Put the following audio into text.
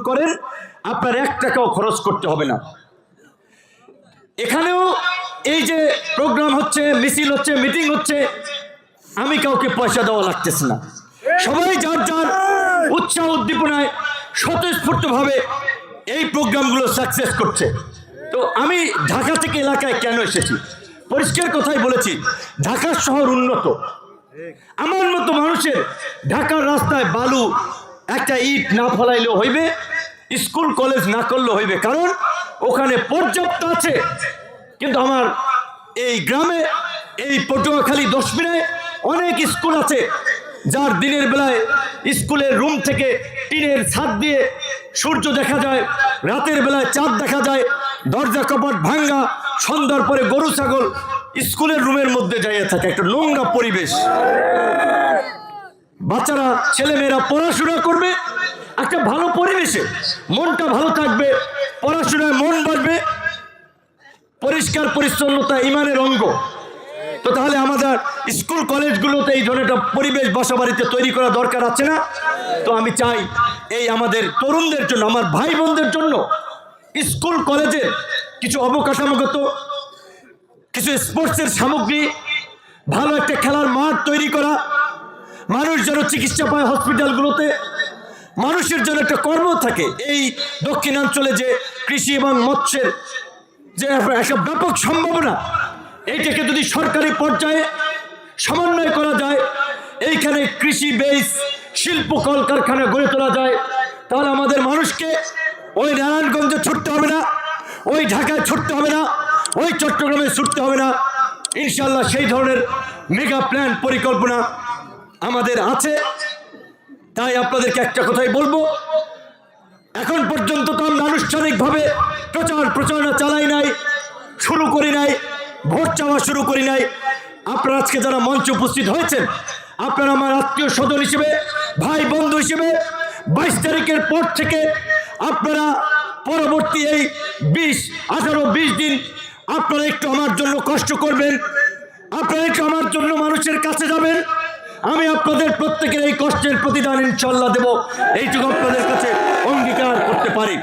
করেন, আপনার 1 টাকাও খরচ করতে হবে না। এখানেও এই যে প্রোগ্রাম হচ্ছে, মিছিল হচ্ছে, মিটিং হচ্ছে, আমি কাউকে পয়সা দেওয়া লাগতেছে না। সবাই যার যার উৎসাহ উদ্দীপনায় স্বতঃস্ফূর্তভাবে এই প্রোগ্রামগুলো সাকসেস করছে। তো আমি ঢাকা থেকে এলাকায় কেন এসেছি, পরিষ্কার কথাই বলেছি, ঢাকা শহর উন্নত। আমার মতো মানুষের ঢাকার রাস্তায় বালু একটা ইট না ফলাইলেও হইবে, স্কুল কলেজ না করলেও হইবে, কারণ ওখানে পর্যাপ্ত আছে। কিন্তু আমার এই গ্রামে, এই পটুয়াখালী 10 মিনায় অনেক স্কুল আছে যার দিনের বেলায় স্কুলের রুম থেকে টিনের ছাদ দিয়ে সূর্য দেখা যায়, রাতের বেলায় চাঁদ দেখা যায়, দরজা কপাট ভাঙ্গা, সন্ধ্যার পরে গরু ছাগল স্কুলের রুমের মধ্যে যাইয়া থাকে, একটা নোংরা পরিবেশ। বাচ্চারা ছেলেমেয়েরা পড়াশোনা করবে একটা ভালো পরিবেশে, মনটা ভালো থাকবে, পড়াশোনায় মন বাড়বে, পরিষ্কার পরিচ্ছন্নতা ইমানের অঙ্গ। তো তাহলে আমাদের স্কুল কলেজগুলোতে এই ধরনের একটা পরিবেশ বাসাবাড়িতে তৈরি করা দরকার আছে না? তো আমি চাই এই আমাদের তরুণদের জন্য, আমার ভাই বোনদের জন্য স্কুল কলেজের কিছু অবকাঠামোগত, কিছু স্পোর্টসের সামগ্রী, ভালো একটা খেলার মাঠ তৈরি করা, মানুষ যেন চিকিৎসা পায় হসপিটালগুলোতে, মানুষের জন্য একটা কর্ম থাকে। এই দক্ষিণাঞ্চলে যে কৃষি এবং মৎস্যের যে একটা ব্যাপক সম্ভাবনা, এইটাকে যদি সরকারি পর্যায়ে সমন্বয় করা যায়, এইখানে কৃষি বেস শিল্প কলকারখানা গড়ে তোলা যায়, তাহলে আমাদের মানুষকে ওই নারায়ণগঞ্জে ছুটতে হবে না, ওই ঢাকায় ছুটতে হবে না, ওই চট্টগ্রামে ছুটতে হবে না। ইনশাল্লাহ সেই ধরনের মেগা প্ল্যান পরিকল্পনা আমাদের আছে। তাই আপনাদেরকে একটা কথাই বলবো, এখন পর্যন্ত তো আমরা আনুষ্ঠানিকভাবে প্রচারণা চালাই নাই, শুরু করি নাই, ভোট চাওয়া শুরু করি নাই। আপনারা আজকে যারা মঞ্চে উপস্থিত হয়েছেন, আপনারা আমার আত্মীয় স্বজন হিসেবে, ভাই বন্ধু হিসেবে 22 তারিখের পর থেকে আপনারা পরবর্তী এই 18-20 দিন আপনারা একটু আমার জন্য কষ্ট করবেন, আপনারা একটু আমার জন্য মানুষের কাছে যাবেন। আমি আপনাদের প্রত্যেকের এই কষ্টের প্রতিদান ইনশাল্লাহ দেব, এইটুকু আপনাদের কাছে অঙ্গীকার করতে পারি।